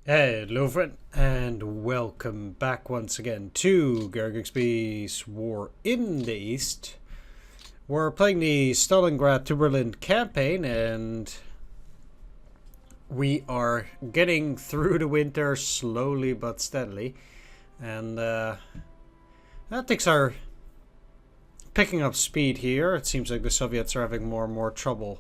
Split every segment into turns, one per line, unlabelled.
Hello friend, and welcome back once again to Gary Grigsby's War in the East. We're playing the Stalingrad to Berlin campaign, and we are getting through the winter slowly but steadily. And things are picking up speed here. It seems like the Soviets are having more and more trouble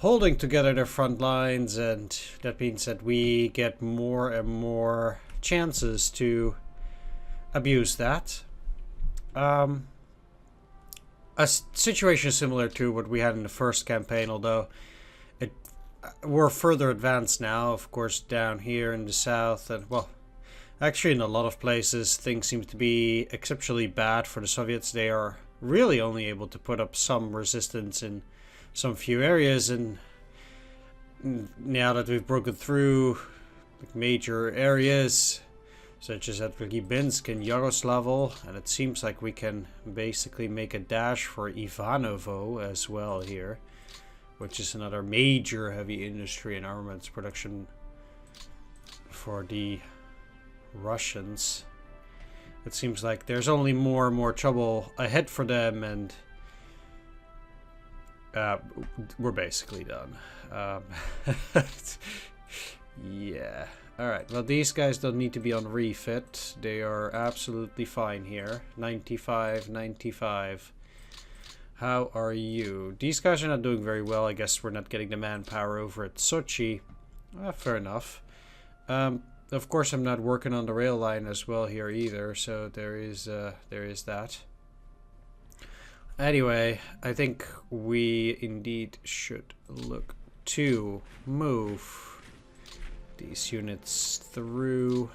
holding together their front lines, and that means that we get more and more chances to abuse that. A situation similar to what we had in the first campaign, although we're further advanced now, of course, down here in the south, and well, actually in a lot of places things seem to be exceptionally bad for the Soviets. They are really only able to put up some resistance in some few areas, and now that we've broken through major areas such as at Lubinsk and Yaroslavl, and it seems like we can basically make a dash for Ivanovo as well here, which is another major heavy industry and armaments production for the Russians. It seems like there's only more and more trouble ahead for them, and we're basically done. Yeah. Alright, well, these guys don't need to be on refit. They are absolutely fine here. 95, 95. How are you? These guys are not doing very well. I guess we're not getting the manpower over at Sochi. Fair enough. Of course, I'm not working on the rail line as well here either, so there is that. Anyway, I think we indeed should look to move these units through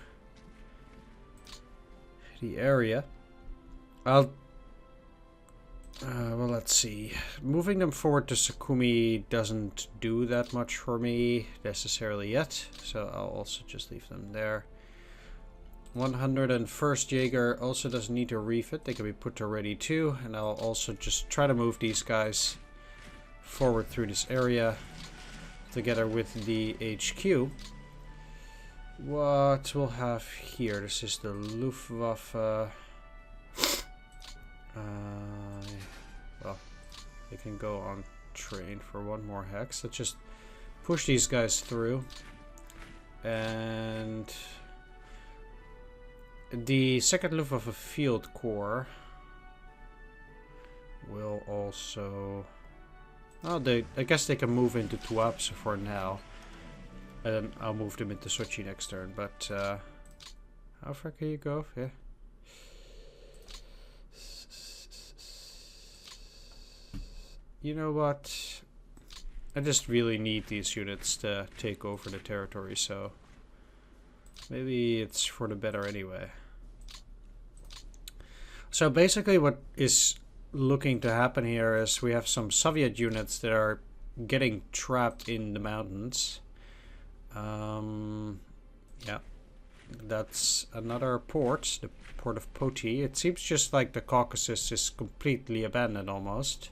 the area. Well, let's see. Moving them forward to Sukhumi doesn't do that much for me necessarily yet, so I'll also just leave them there. 101st Jaeger also doesn't need to refit. They can be put to ready too, and I'll also just try to move these guys forward through this area together with the HQ. What we'll have here, this is the Luftwaffe. Well, they can go on train for one more hex. Let's just push these guys through, and the 2nd Luftwaffe Field Corps will also... Oh, I guess they can move into Tuapse for now. And then I'll move them into Sochi next turn. But, how far can you go? Yeah. You know what? I just really need these units to take over the territory, so maybe it's for the better anyway. So basically what is looking to happen here is we have some Soviet units that are getting trapped in the mountains. Yeah, that's another port, the port of Poti. It seems just like the Caucasus is completely abandoned almost.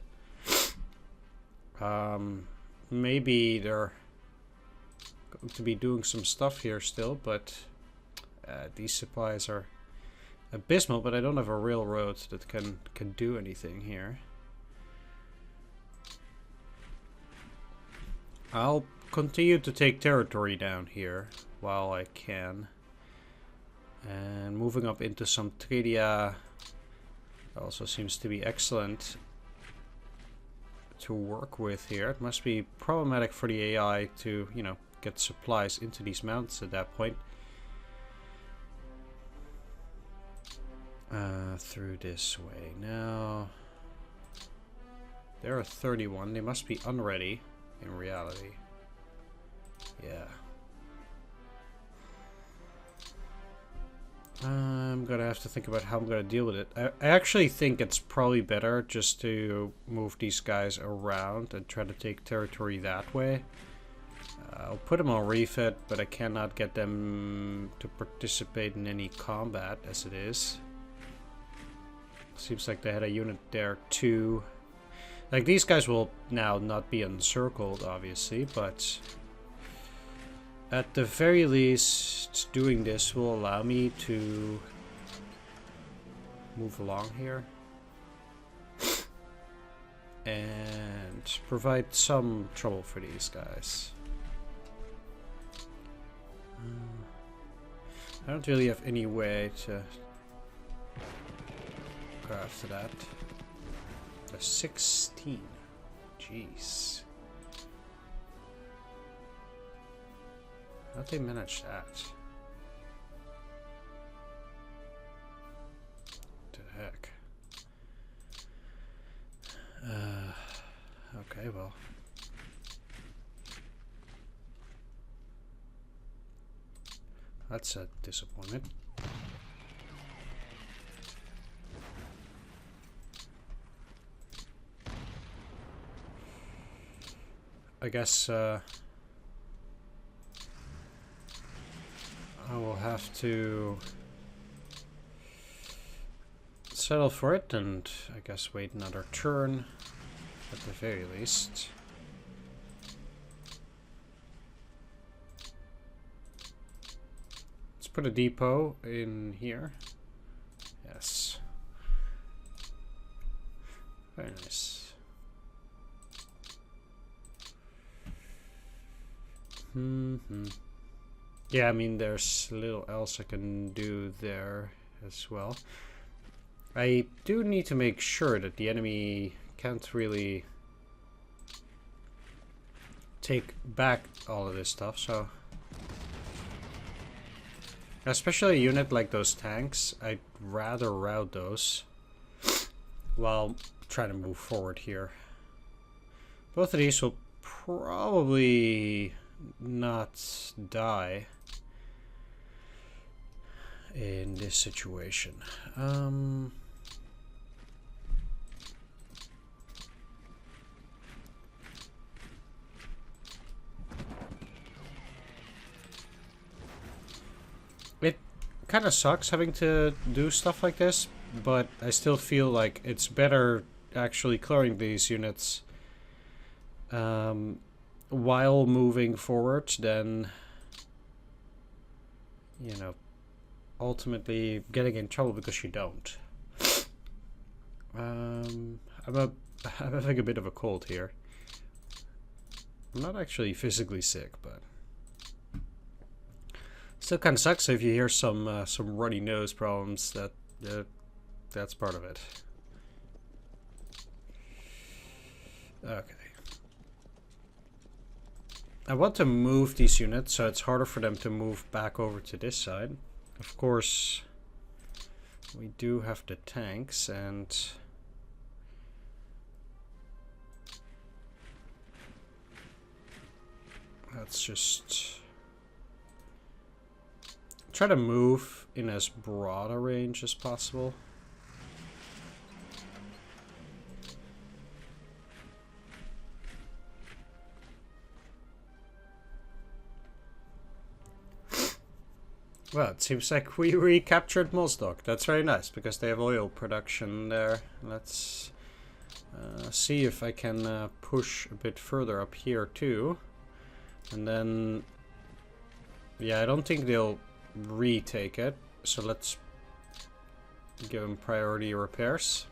Maybe they're going to be doing some stuff here still, but these supplies are abysmal, but I don't have a railroad that can do anything here. I'll continue to take territory down here while I can. And moving up into some Samtredia also seems to be excellent to work with here. It must be problematic for the AI to, you know, get supplies into these mountains at that point. Through this way. Now, there are 31. They must be unready in reality. Yeah. I'm gonna have to think about how I'm gonna deal with it. I actually think it's probably better just to move these guys around and try to take territory that way. I'll put them on refit, but I cannot get them to participate in any combat as it is. Seems like they had a unit there too. Like, these guys will now not be encircled, obviously, but At the very least, doing this will allow me to move along here and provide some trouble for these guys. I don't really have any way to go after that. There's 16. Jeez. How'd they manage that? What the heck? Okay, well. That's a disappointment. I guess I will have to settle for it and I guess wait another turn at the very least. Let's put a depot in here. Yes. Very nice. Yeah, I mean, there's little else I can do there as well. I do need to make sure that the enemy can't really take back all of this stuff, so... Especially a unit like those tanks, I'd rather route those while trying to move forward here. Both of these will probably not die in this situation. It kind of sucks having to do stuff like this, but I still feel like it's better actually clearing these units while moving forward than, you know, ultimately getting in trouble because you don't. I'm having a bit of a cold here. I'm not actually physically sick, but still kind of sucks if you hear some runny nose problems. That's part of it. Okay. I want to move these units so it's harder for them to move back over to this side. Of course, we do have the tanks, and let's just try to move in as broad a range as possible. Well, it seems like we recaptured Mozdok. That's very nice, because they have oil production there. Let's see if I can push a bit further up here too. And then... yeah, I don't think they'll retake it. So let's give them priority repairs.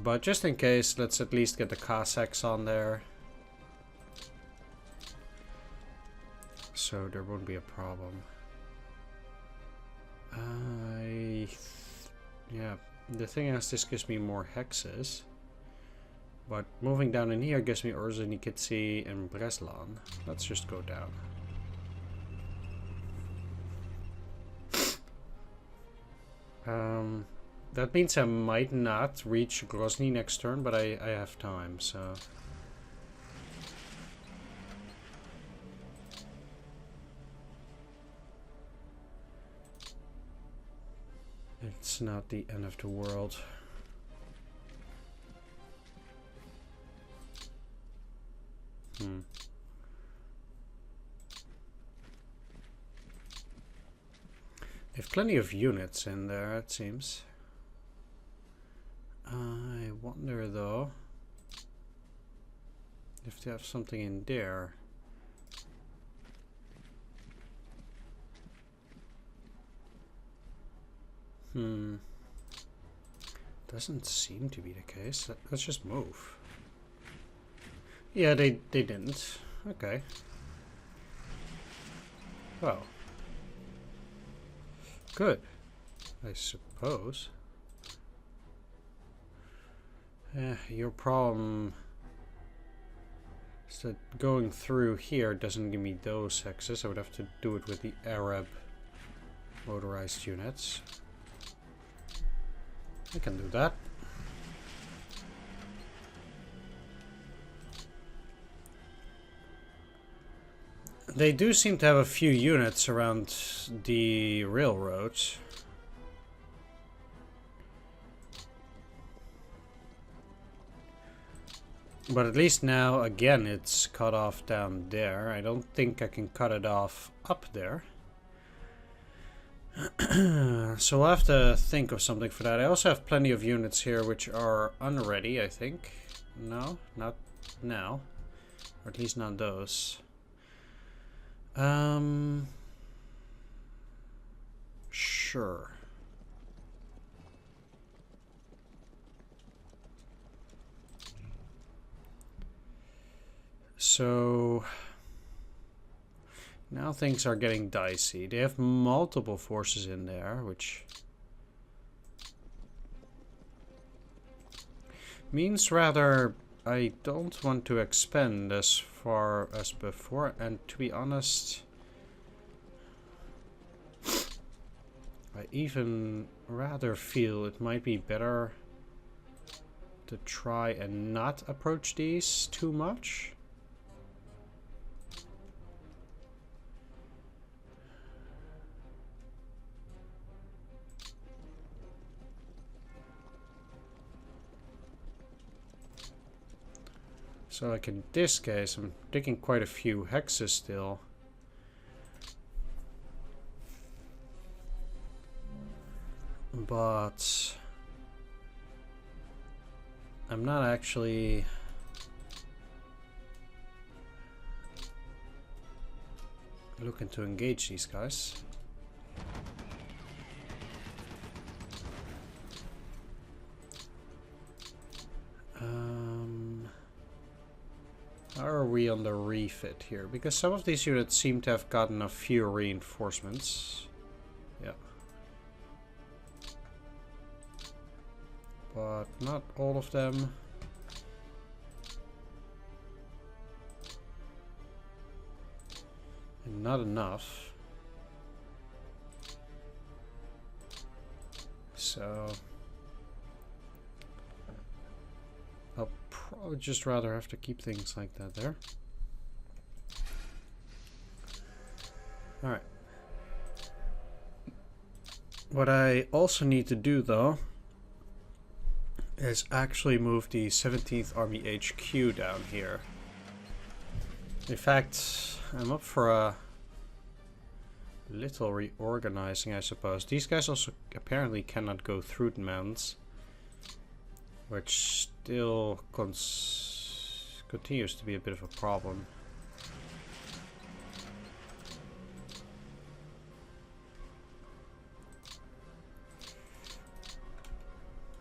But just in case, let's at least get the Cossacks on there. So there won't be a problem. Yeah, the thing is, this gives me more hexes. But moving down in here gives me Orzanikidze and Breslan. Let's just go down. That means I might not reach Grozny next turn, but I have time, so... it's not the end of the world. They have plenty of units in there, it seems. I wonder though if they have something in there. Doesn't seem to be the case. Let's just move. Yeah, they didn't. Okay. Well. Good. I suppose. Your problem is that going through here doesn't give me those access. I would have to do it with the Arab motorized units. I can do that. They do seem to have a few units around the railroads. But at least now, again, it's cut off down there. I don't think I can cut it off up there. So we'll have to think of something for that. I also have plenty of units here which are unready, I think. No, not now. Or at least not those. Sure. So now things are getting dicey. They have multiple forces in there, which means rather I don't want to expand as far as before, and to be honest, I even rather feel it might be better to try and not approach these too much. So like in this case, I'm taking quite a few hexes still. But I'm not actually looking to engage these guys. How are we on the refit here? Because some of these units seem to have gotten a few reinforcements. Yeah. But not all of them. And not enough. So I'll probably just rather have to keep things like that there. Alright. What I also need to do though is actually move the 17th Army HQ down here. In fact, I'm up for a little reorganizing, I suppose. These guys also apparently cannot go through the mountains, which still continues to be a bit of a problem.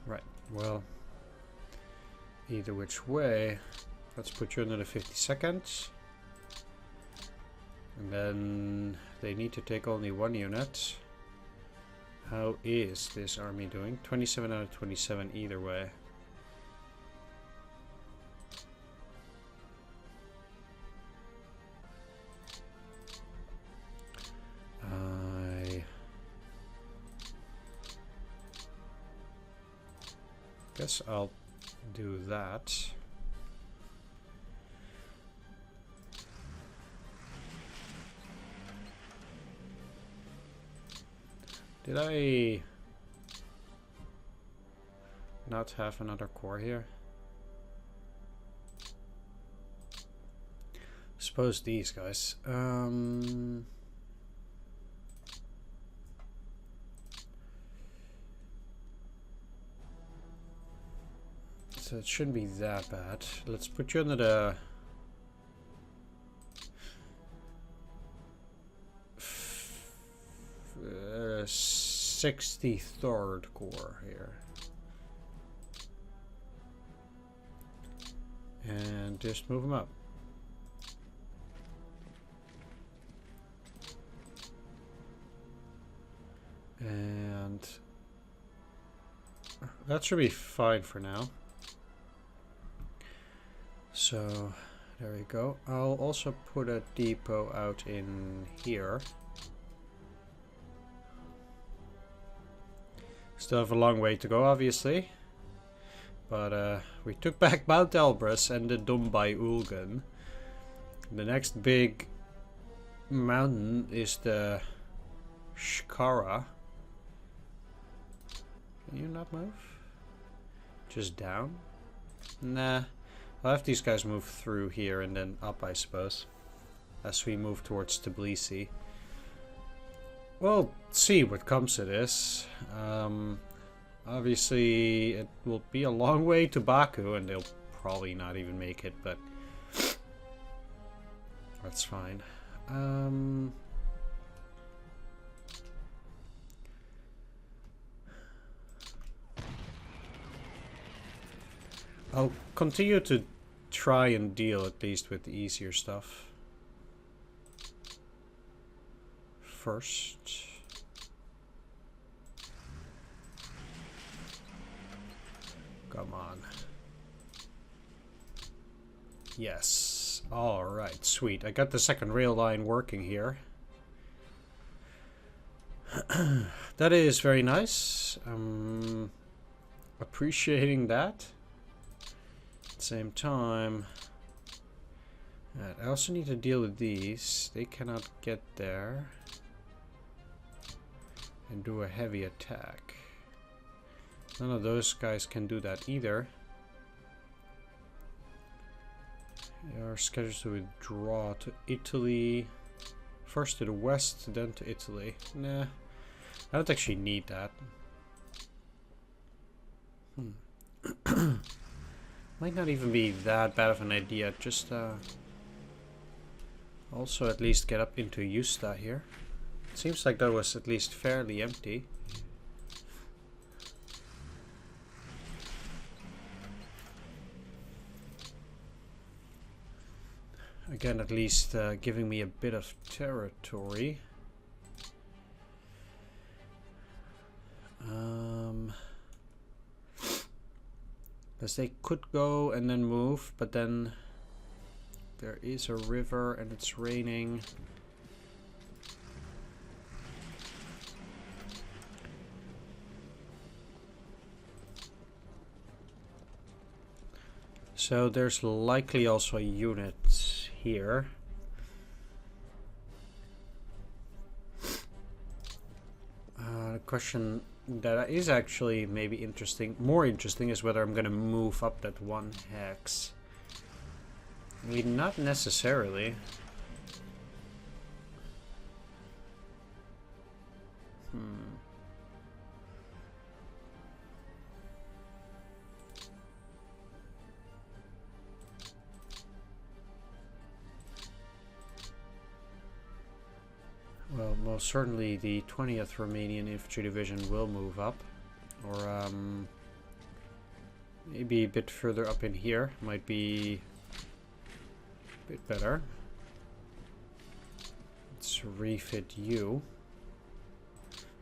Right, well, either which way, let's put you under the 52nd. And then they need to take only one unit. How is this army doing? 27 out of 27 either way. I guess I'll do that. Did I not have another core here? Suppose these guys. So it shouldn't be that bad. Let's put you under the 63rd Corps here. And just move them up. And that should be fine for now. So there we go. I'll also put a depot out in here. Still have a long way to go, obviously. But we took back Mount Elbrus and the Dumbai Ulgan. The next big mountain is the Shkara. Can you not move? Just down? Nah. I'll have these guys move through here and then up, I suppose. As we move towards Tbilisi. We'll see what comes of this. Obviously, it will be a long way to Baku, and they'll probably not even make it, but that's fine. I'll continue to try and deal at least with the easier stuff first. Come on. Yes. Alright, sweet. I got the second rail line working here. That is very nice. Appreciating that. At the same time, I also need to deal with these. They cannot get there and do a heavy attack. None of those guys can do that either. They are scheduled to withdraw to Italy. First to the west, then to Italy. Nah, I don't actually need that. Might not even be that bad of an idea. Just also at least get up into Justa here. It seems like that was at least fairly empty. Again, at least giving me a bit of territory. Because they could go and then move, but then there is a river and it's raining. So there's likely also a unit here. The question that is actually maybe interesting, more interesting, is whether I'm going to move up that one hex. I mean, not necessarily. Well, most certainly the 20th Romanian Infantry Division will move up. Or maybe a bit further up in here. Might be a bit better. Let's refit you.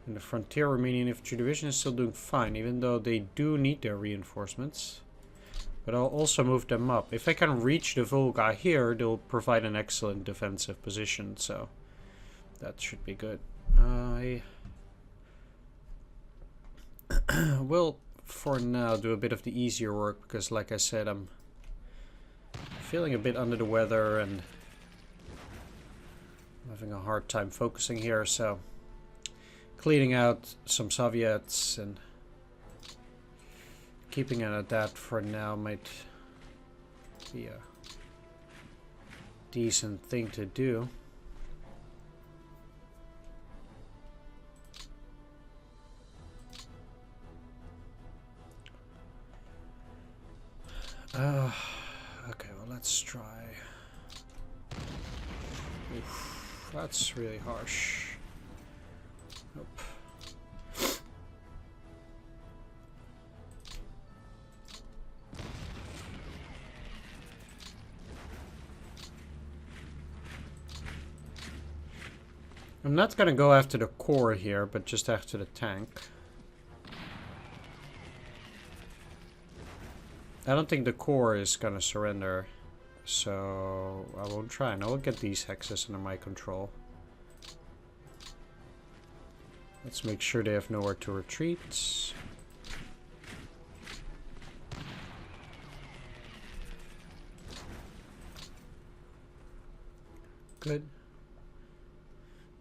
And the Frontier Romanian Infantry Division is still doing fine, even though they do need their reinforcements. But I'll also move them up. If I can reach the Volga here, they'll provide an excellent defensive position, so that should be good. I will, for now, do a bit of the easier work, because like I said, I'm feeling a bit under the weather and I'm having a hard time focusing here, so cleaning out some Soviets and keeping it at that for now might be a decent thing to do. Okay, well, let's try. Oof, that's really harsh. Nope. I'm not gonna go after the core here, but just after the tank. I don't think the core is gonna surrender, so I won't try, and I will get these hexes under my control. Let's make sure they have nowhere to retreat. Good.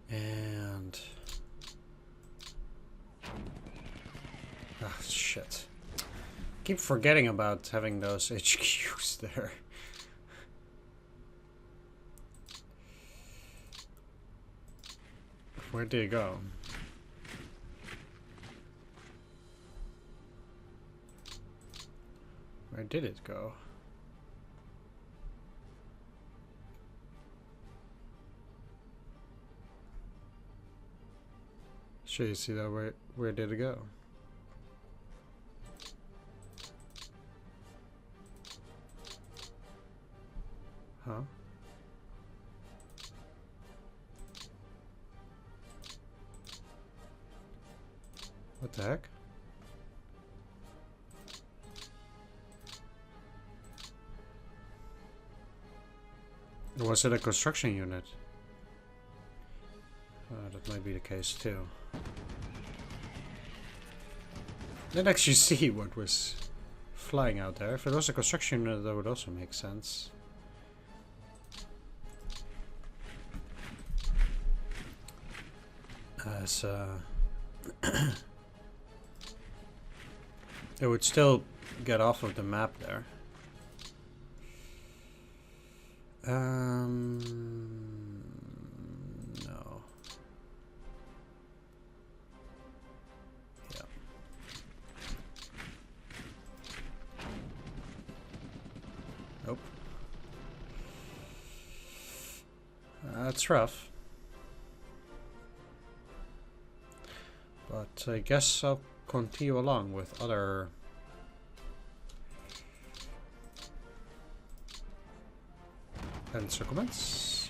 And... ah, shit. Keep forgetting about having those HQs there. Where did it go? Where did it go? Sure, you see that? Where did it go? Huh? What the heck? Was it a construction unit? That might be the case too. Didn't actually see what was flying out there. If it was a construction unit, that would also make sense. As it would still get off of the map there. No. Yeah. Nope. That's rough. But I guess I'll continue along with other encirclements.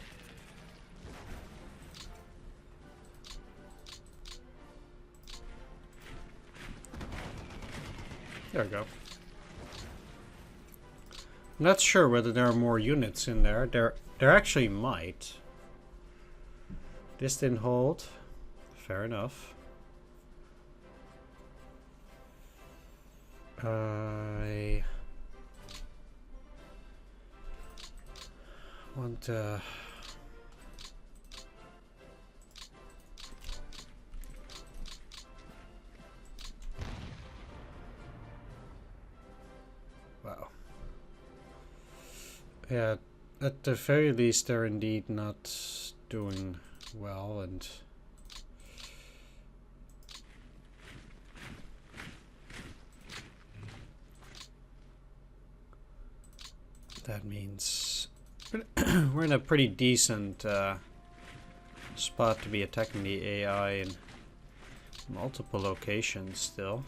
There we go. I'm not sure whether there are more units in there. There actually might. This didn't hold. Fair enough. I want wow. Yeah, at the very least they're indeed not doing well, and that means we're in a pretty decent spot to be attacking the AI in multiple locations still.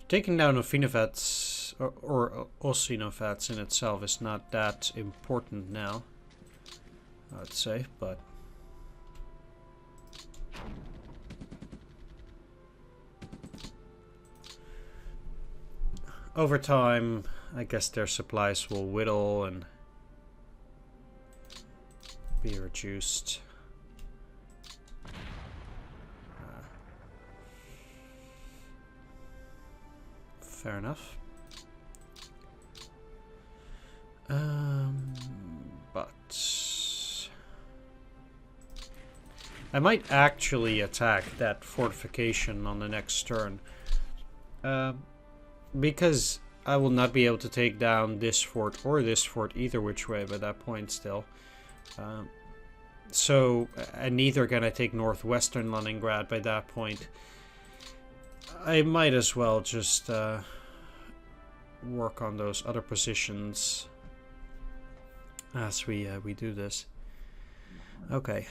Taking down Ofinovats or Osinovats in itself is not that important now, I'd say, but over time, I guess their supplies will whittle and be reduced. Fair enough. But I might actually attack that fortification on the next turn. Because I will not be able to take down this fort or this fort either which way by that point still. So, and neither can I take northwestern Stalingrad by that point. I might as well just work on those other positions as we do this. Okay.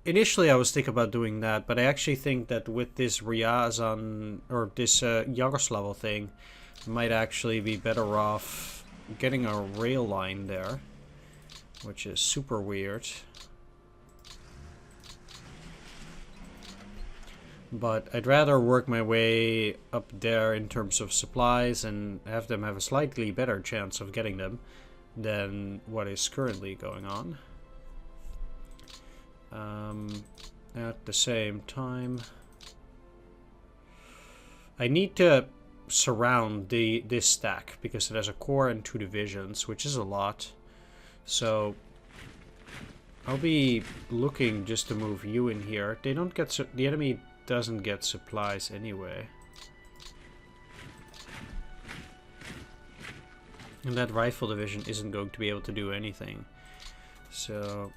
Initially I was thinking about doing that, but I actually think that with this Ryazan or this Yugoslav thing, might actually be better off getting a rail line there, which is super weird. But I'd rather work my way up there in terms of supplies and have them have a slightly better chance of getting them than what is currently going on. At the same time, I need to surround this stack because it has a core and 2 divisions, which is a lot. So I'll be looking just to move you in here. They don't get the enemy doesn't get supplies anyway. And that rifle division isn't going to be able to do anything. So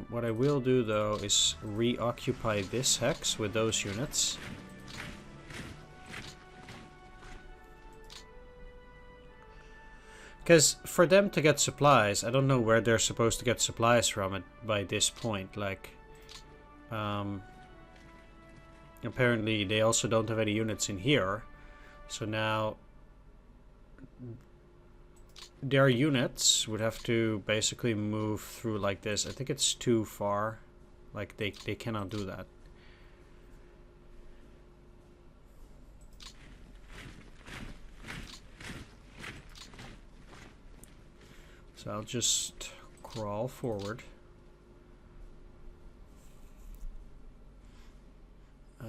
what I will do though is reoccupy this hex with those units. Because for them to get supplies, I don't know where they're supposed to get supplies from it by this point. Like, apparently they also don't have any units in here. So now their units would have to basically move through like this. I think it's too far. Like they cannot do that. So I'll just crawl forward. Yeah.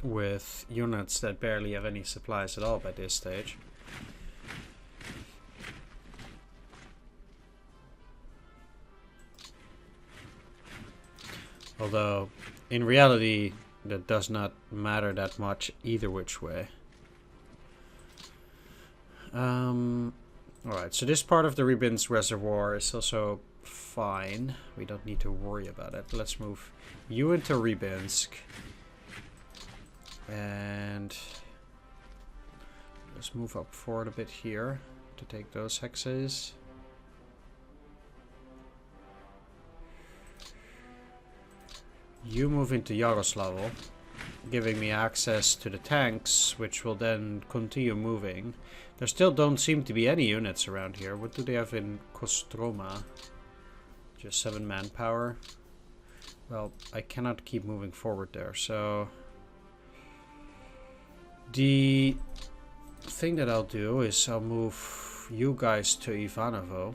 With units that barely have any supplies at all by this stage. Although, in reality, that does not matter that much either which way. Alright, so this part of the Rybinsk reservoir is also fine. We don't need to worry about it. Let's move you into Rybinsk. And let's move up forward a bit here to take those hexes. You move into Yaroslavl, giving me access to the tanks, which will then continue moving. There still don't seem to be any units around here. What do they have in Kostroma? Just 7 manpower. Well, I cannot keep moving forward there, so the thing that I'll do is I'll move you guys to Ivanovo.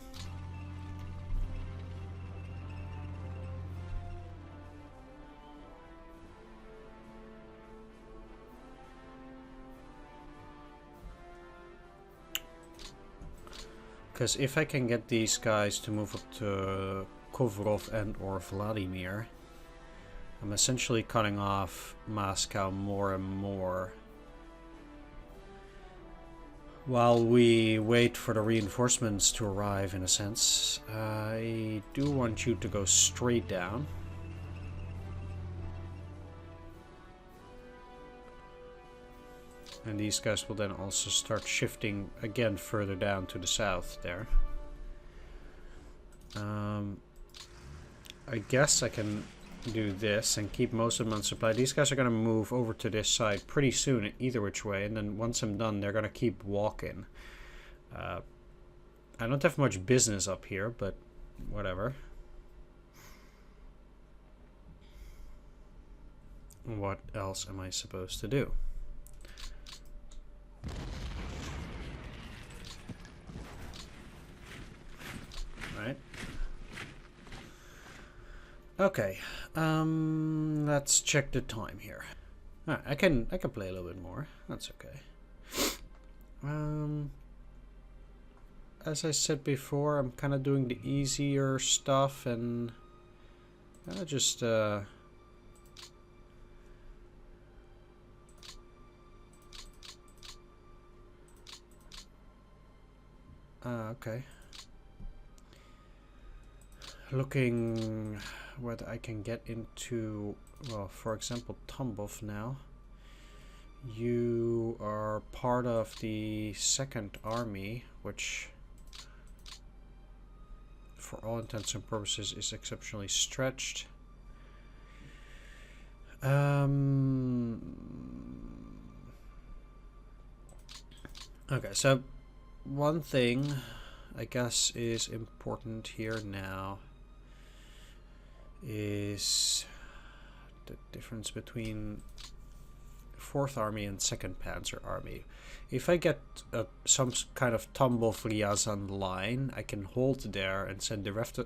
Because if I can get these guys to move up to Kovrov and or Vladimir, I'm essentially cutting off Moscow more and more. While we wait for the reinforcements to arrive, in a sense, I do want you to go straight down. And these guys will then also start shifting again further down to the south there. I guess I can do this and keep most of them on supply. These guys are going to move over to this side pretty soon either which way. And then once I'm done, they're going to keep walking. I don't have much business up here, but whatever. What else am I supposed to do? Right. Okay. Let's check the time here. Right, I can play a little bit more. That's okay. As I said before, I'm kind of doing the easier stuff and I just okay. Looking whether I can get into, well, for example, Tambov now. You you are part of the Second Army, which for all intents and purposes is exceptionally stretched. Okay, so one thing I guess is important here now is the difference between 4th Army and 2nd Panzer Army. If I get some kind of Tambov-Ryazan line, I can hold there and send the rest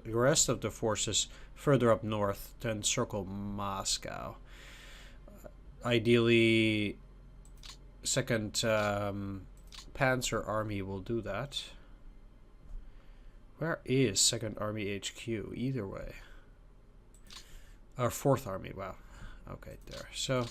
of the forces further up north to encircle Moscow. Ideally, 2nd Panzer Army will do that. Where is 2nd Army HQ? Either way. Or 4th Army, wow. Okay, there. So,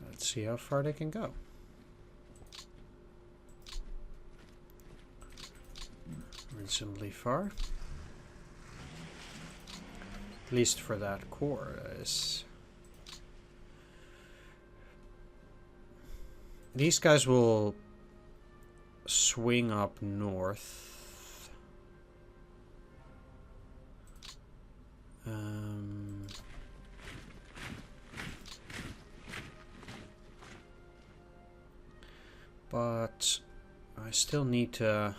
let's see how far they can go. Reasonably far. At least for that core. These guys will swing up north. But I still need to...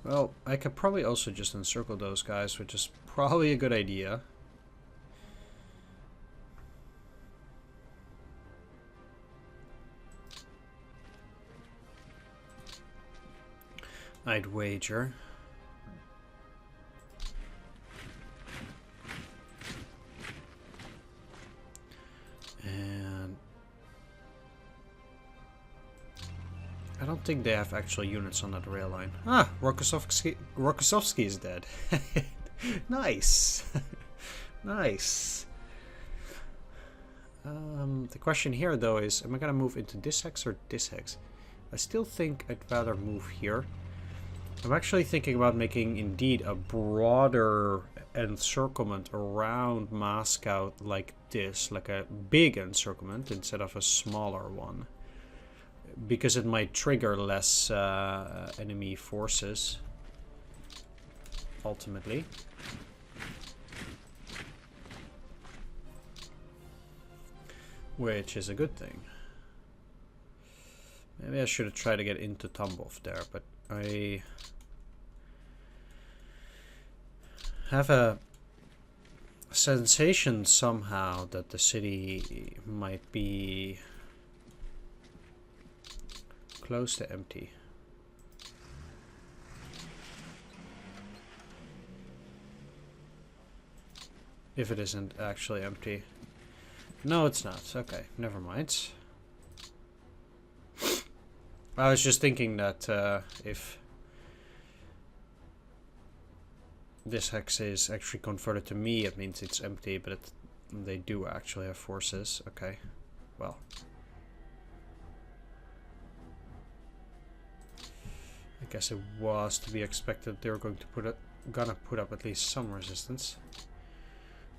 Well, I could probably also just encircle those guys, which is probably a good idea. I'd wager. And I don't think they have actual units on that rail line. Ah, Rokossovsky is dead. Nice. Nice. The question here though is, am I gonna move into this hex or this hex? I still think I'd rather move here. I'm actually thinking about making indeed a broader encirclement around Moscow like this, like a big encirclement instead of a smaller one, because it might trigger less enemy forces ultimately. Which is a good thing. Maybe I should have tried to get into Tambov there, but I have a sensation somehow that the city might be close to empty. If it isn't actually empty. No, it's not. Okay, never mind. I was just thinking that if this hex is actually converted to me, it means it's empty, but they do actually have forces. Okay, well. I guess it was to be expected they were gonna put up at least some resistance.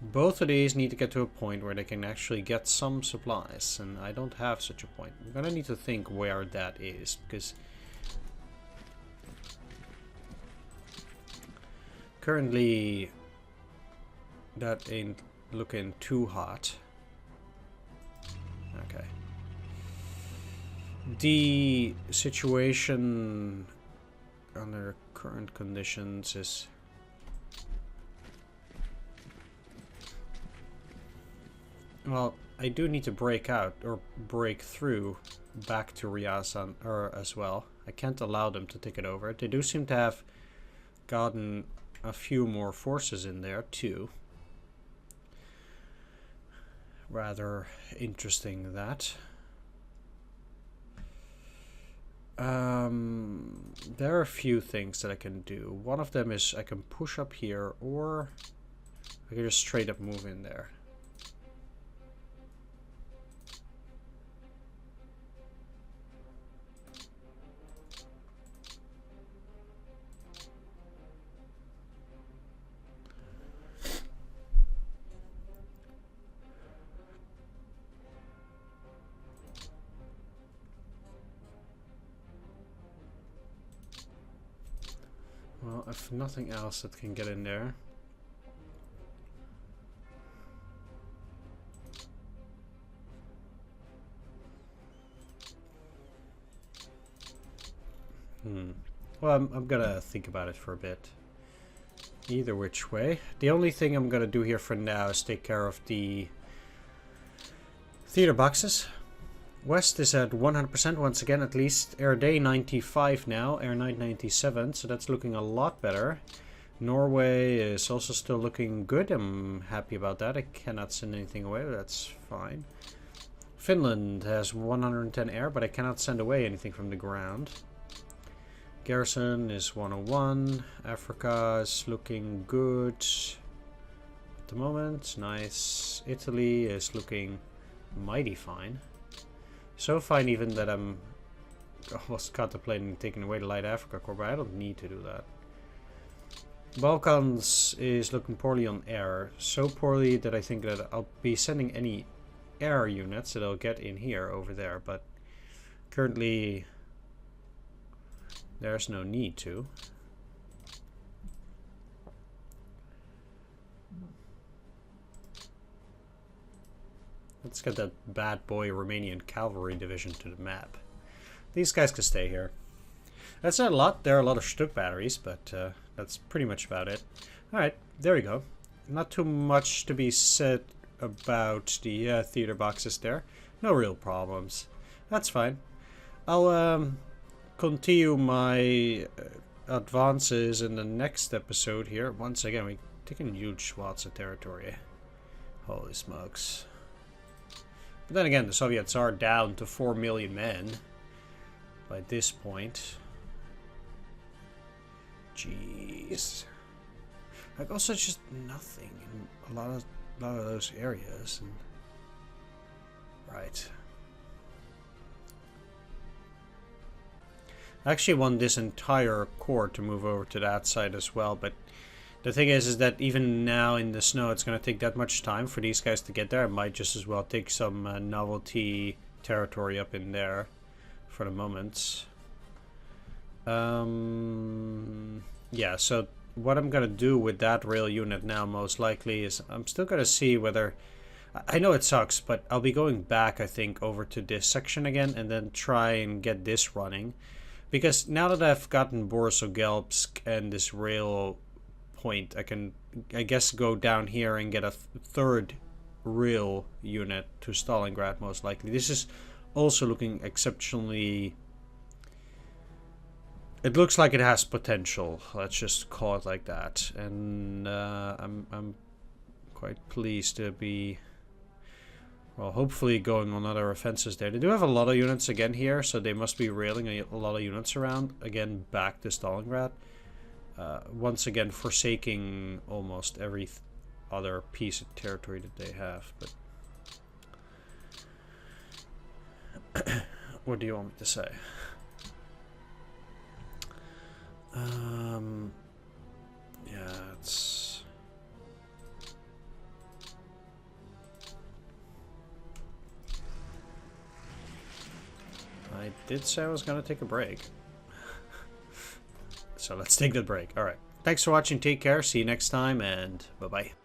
Both of these need to get to a point where they can actually get some supplies, and I don't have such a point. I'm gonna need to think where that is, because currently that ain't looking too hot. Okay. The situation under current conditions is... Well, I do need to break out, or break through, back to Ryazan as well. I can't allow them to take it over. They do seem to have gotten a few more forces in there, too. Rather interesting, that. There are a few things that I can do. One of them is I can push up here, or I can just straight up move in there. Well, if nothing else that can get in there. Well, I'm gonna think about it for a bit. Either which way. The only thing I'm gonna do here for now is take care of the theater boxes. West is at 100% once again, at least. Air Day 95 now, Air Night 97, so that's looking a lot better. Norway is also still looking good. I'm happy about that. I cannot send anything away, but that's fine. Finland has 110 air, but I cannot send away anything from the ground. Garrison is 101. Africa is looking good at the moment. Nice. Italy is looking mighty fine. So fine even that I'm almost contemplating taking away the Light Africa Corps, but I don't need to do that. Balkans is looking poorly on air. So poorly that I think that I'll be sending any air units that I'll get in here over there, but currently there's no need to. Let's get that bad boy Romanian cavalry division to the map. These guys can stay here. That's not a lot. There are a lot of Stuck batteries, but that's pretty much about it. Alright, there we go. Not too much to be said about the theater boxes there. No real problems. That's fine. I'll continue my advances in the next episode here. Once again, we're taking huge swaths of territory. Holy smokes. But then again, the Soviets are down to 4 million men by this point. Jeez. Like also just nothing in a lot of those areas. And right. I actually want this entire corps to move over to that side as well, but the thing is that even now in the snow, it's going to take that much time for these guys to get there. I might just as well take some novelty territory up in there for the moment. Yeah, so what I'm going to do with that rail unit now most likely is I'm still going to see whether... I know it sucks, but I'll be going back, I think, over to this section again and then try and get this running. Because now that I've gotten Borisov-Gelbsk and this rail point, I can, I guess, go down here and get a third rail unit to Stalingrad most likely. This is also looking exceptionally... It looks like it has potential. Let's just call it like that. And I'm quite pleased to be, well, hopefully going on other offenses there. They do have a lot of units again here, so they must be railing a lot of units around. Again, back to Stalingrad. Once again, forsaking almost every other piece of territory that they have. But what do you want me to say? Yeah, it's... I did say I was going to take a break. So let's take the break. Alright. Thanks for watching. Take care. See you next time. And bye-bye.